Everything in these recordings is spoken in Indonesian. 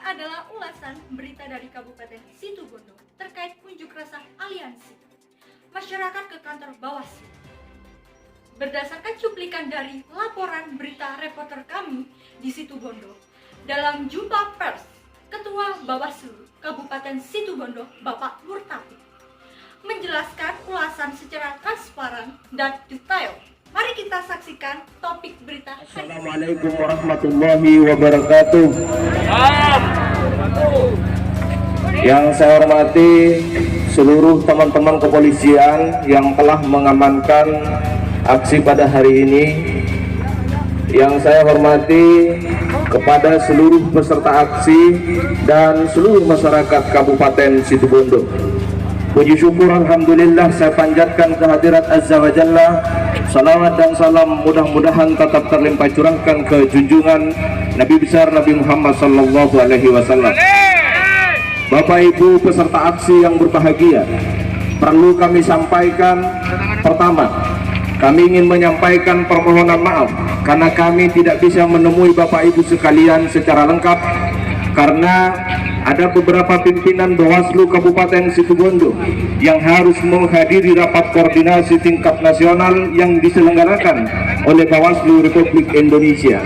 adalah ulasan berita dari Kabupaten Situbondo terkait unjuk rasa aliansi masyarakat ke kantor Bawaslu. Berdasarkan cuplikan dari laporan berita reporter kami di Situbondo, dalam jumpa pers, Ketua Bawaslu Kabupaten Situbondo, Bapak Murtafi, menjelaskan ulasan secara transparan dan detail. Mari kita saksikan topik berita. Assalamualaikum warahmatullahi wabarakatuh. Yang saya hormati seluruh teman-teman kepolisian yang telah mengamankan aksi pada hari ini. Yang saya hormati kepada seluruh peserta aksi dan seluruh masyarakat Kabupaten Situbondo. Puji syukur alhamdulillah saya panjatkan kehadirat Azza wa Jalla. Salawat dan salam mudah-mudahan tetap terlimpah curahkan ke junjungan Nabi besar Nabi Muhammad sallallahu alaihi wasallam. Bapak Ibu peserta aksi yang berbahagia, perlu kami sampaikan, pertama, kami ingin menyampaikan permohonan maaf karena kami tidak bisa menemui Bapak Ibu sekalian secara lengkap karena ada beberapa pimpinan Bawaslu Kabupaten Situbondo yang harus menghadiri rapat koordinasi tingkat nasional yang diselenggarakan oleh Bawaslu Republik Indonesia.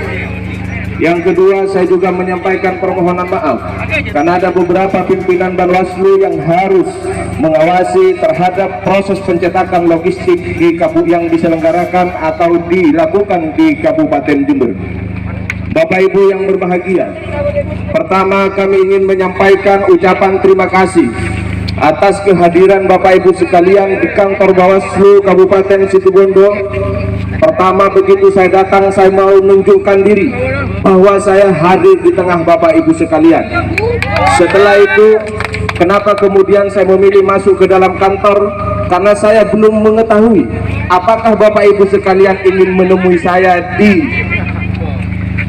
Yang kedua, saya juga menyampaikan permohonan maaf karena ada beberapa pimpinan Bawaslu yang harus mengawasi terhadap proses pencetakan logistik yang diselenggarakan atau dilakukan di Kabupaten Jember. Bapak Ibu yang berbahagia, pertama kami ingin menyampaikan ucapan terima kasih atas kehadiran Bapak Ibu sekalian di kantor Bawaslu Kabupaten Situbondo. Pertama, begitu saya datang, saya mau menunjukkan diri bahwa saya hadir di tengah Bapak Ibu sekalian. Setelah itu, kenapa kemudian saya memilih masuk ke dalam kantor? Karena saya belum mengetahui apakah Bapak Ibu sekalian ingin menemui saya di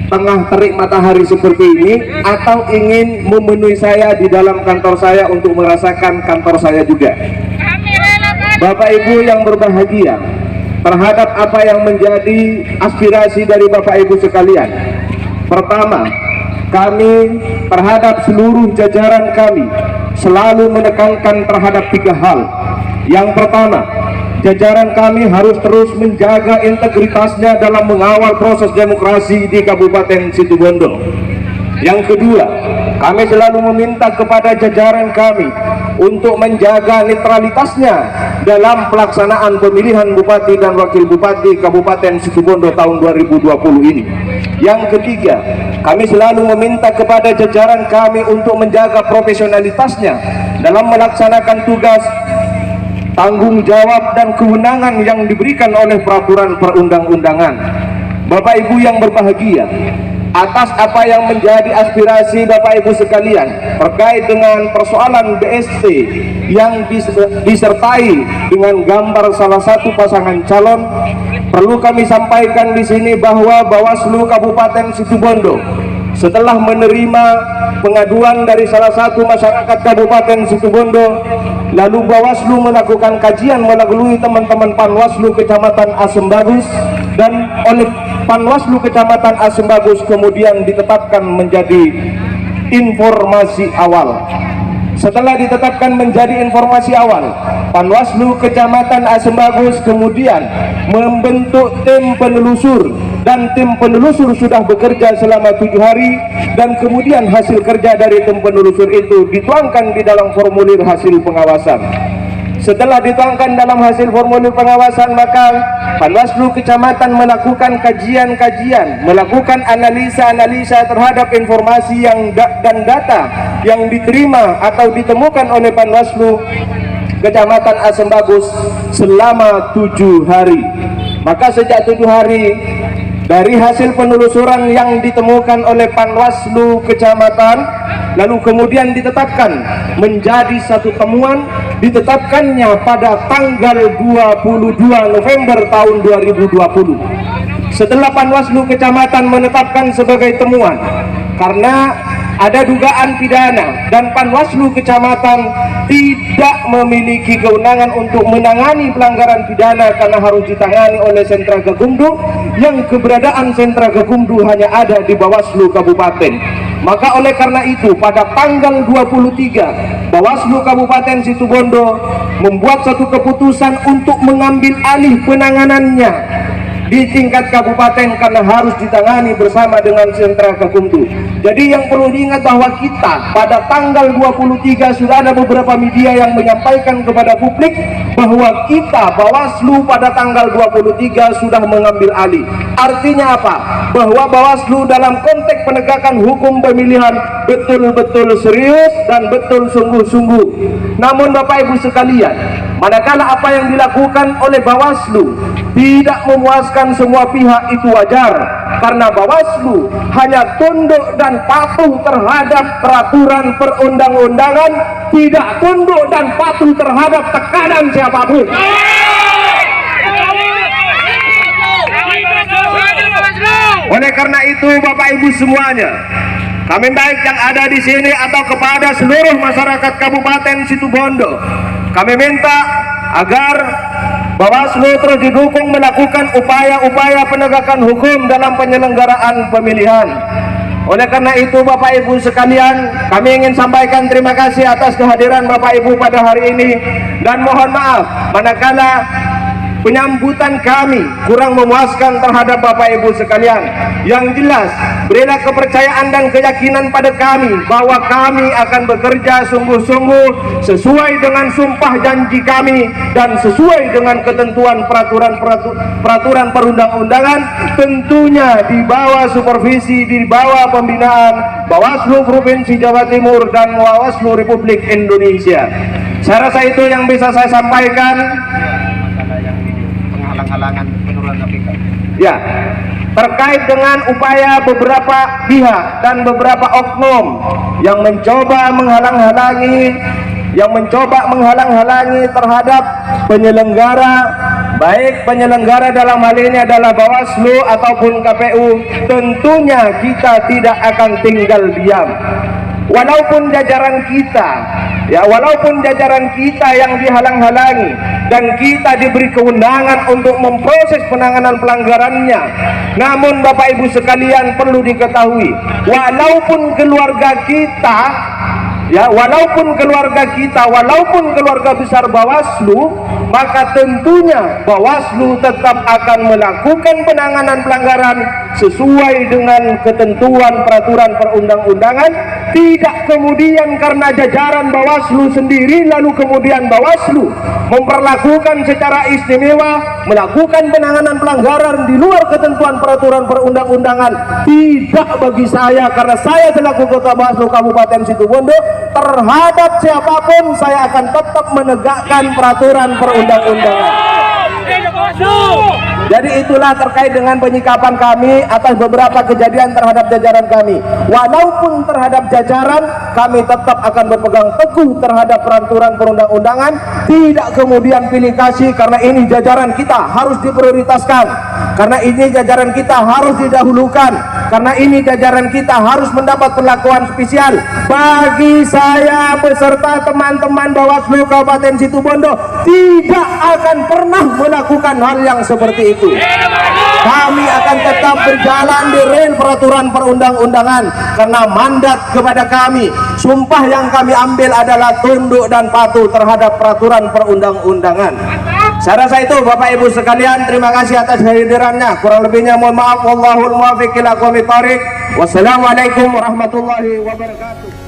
tengah terik matahari seperti ini atau ingin memenuhi saya di dalam kantor saya untuk merasakan kantor saya juga. Bapak Ibu yang berbahagia, terhadap apa yang menjadi aspirasi dari Bapak Ibu sekalian, pertama, kami terhadap seluruh jajaran kami selalu menekankan terhadap tiga hal. Yang pertama, jajaran kami harus terus menjaga integritasnya dalam mengawal proses demokrasi di Kabupaten Situbondo. Yang kedua, kami selalu meminta kepada jajaran kami untuk menjaga netralitasnya dalam pelaksanaan pemilihan Bupati dan Wakil Bupati Kabupaten Situbondo tahun 2020 ini. Yang ketiga, kami selalu meminta kepada jajaran kami untuk menjaga profesionalitasnya dalam melaksanakan tugas, tanggung jawab dan kewenangan yang diberikan oleh peraturan perundang-undangan. Bapak Ibu yang berbahagia, atas apa yang menjadi aspirasi Bapak Ibu sekalian terkait dengan persoalan BST yang disertai dengan gambar salah satu pasangan calon, perlu kami sampaikan di sini bahwa Bawaslu Kabupaten Situbondo setelah menerima pengaduan dari salah satu masyarakat Kabupaten Situbondo, lalu Bawaslu melakukan kajian melalui teman-teman Panwaslu Kecamatan Asembagus, dan oleh Panwaslu Kecamatan Asembagus kemudian ditetapkan menjadi informasi awal. Setelah ditetapkan menjadi informasi awal, Panwaslu Kecamatan Asembagus kemudian membentuk tim penelusur, dan tim penelusur sudah bekerja selama 7 hari, dan kemudian hasil kerja dari tim penelusur itu dituangkan di dalam formulir hasil pengawasan. Setelah dituangkan dalam hasil formulir pengawasan, maka Panwaslu Kecamatan melakukan kajian-kajian, melakukan analisa-analisa terhadap informasi dan data yang diterima atau ditemukan oleh Panwaslu Kecamatan Asembagus selama 7 hari. Maka sejak 7 hari dari hasil penelusuran yang ditemukan oleh Panwaslu Kecamatan, lalu kemudian ditetapkan menjadi satu temuan, ditetapkannya pada tanggal 22 November tahun 2020. Setelah Panwaslu Kecamatan menetapkan sebagai temuan, karena ada dugaan pidana dan Panwaslu Kecamatan tidak memiliki kewenangan untuk menangani pelanggaran pidana karena harus ditangani oleh Sentra Gakumdu, yang keberadaan Sentra Gakumdu hanya ada di Bawaslu Kabupaten. Maka oleh karena itu pada tanggal 23 Bawaslu Kabupaten Situbondo membuat satu keputusan untuk mengambil alih penanganannya di tingkat kabupaten karena harus ditangani bersama dengan Sentra Gakumdu. Jadi yang perlu diingat bahwa kita pada tanggal 23 sudah ada beberapa media yang menyampaikan kepada publik bahwa kita Bawaslu pada tanggal 23 sudah mengambil alih. Artinya apa? Bahwa Bawaslu dalam konteks penegakan hukum pemilihan betul-betul serius dan betul sungguh-sungguh. Namun Bapak Ibu sekalian, manakala apa yang dilakukan oleh Bawaslu tidak memuaskan semua pihak, itu wajar, karena Bawaslu hanya tunduk dan patuh terhadap peraturan perundang-undangan, tidak tunduk dan patuh terhadap tekanan siapapun. Oleh karena itu Bapak Ibu semuanya, kami baik yang ada di sini atau kepada seluruh masyarakat Kabupaten Situbondo, kami minta agar Bawaslu terus didukung melakukan upaya-upaya penegakan hukum dalam penyelenggaraan pemilihan. Oleh karena itu Bapak Ibu sekalian, kami ingin sampaikan terima kasih atas kehadiran Bapak Ibu pada hari ini, dan mohon maaf manakala penyambutan kami kurang memuaskan terhadap Bapak Ibu sekalian. Yang jelas, berilah kepercayaan dan keyakinan pada kami bahwa kami akan bekerja sungguh-sungguh sesuai dengan sumpah janji kami dan sesuai dengan ketentuan peraturan perundang-undangan, tentunya di bawah supervisi, di bawah pembinaan Bawaslu Provinsi Jawa Timur dan Bawaslu Republik Indonesia. Saya rasa itu yang bisa saya sampaikan. Halangan penurunan KPK. Ya, terkait dengan upaya beberapa pihak dan beberapa oknum yang mencoba menghalang-halangi terhadap penyelenggara, baik penyelenggara dalam hal ini adalah Bawaslu ataupun KPU, tentunya kita tidak akan tinggal diam. Walaupun jajaran kita yang dihalang-halangi dan kita diberi kewenangan untuk memproses penanganan pelanggarannya, namun Bapak Ibu sekalian perlu diketahui, walaupun keluarga besar Bawaslu, maka tentunya Bawaslu tetap akan melakukan penanganan pelanggaran sesuai dengan ketentuan peraturan perundang-undangan. Tidak kemudian karena jajaran Bawaslu sendiri lalu kemudian Bawaslu memperlakukan secara istimewa melakukan penanganan pelanggaran di luar ketentuan peraturan perundang-undangan. Tidak bagi saya, karena saya selaku Ketua Bawaslu Kabupaten Situbondo, terhadap siapapun saya akan tetap menegakkan peraturan perundang-undangan. Jadi itulah terkait dengan penyikapan kami atas beberapa kejadian terhadap jajaran kami. Walaupun terhadap jajaran kami tetap akan berpegang teguh terhadap peraturan perundang-undangan, tidak kemudian pilih kasih karena ini jajaran kita harus diprioritaskan, karena ini jajaran kita harus didahulukan, karena ini jajaran kita harus mendapat perlakuan spesial. Bagi saya beserta teman-teman Bawaslu Kabupaten Situbondo tidak akan pernah melakukan hal yang seperti itu. Kami akan tetap berjalan di rel peraturan perundang-undangan karena mandat kepada kami, sumpah yang kami ambil adalah tunduk dan patuh terhadap peraturan perundang-undangan. Saya rasa itu Bapak Ibu sekalian, terima kasih atas kehadirannya. Kurang lebihnya mohon maaf. Wallahul muwaffiq ila aqwamit thoriq. Wassalamualaikum warahmatullahi wabarakatuh.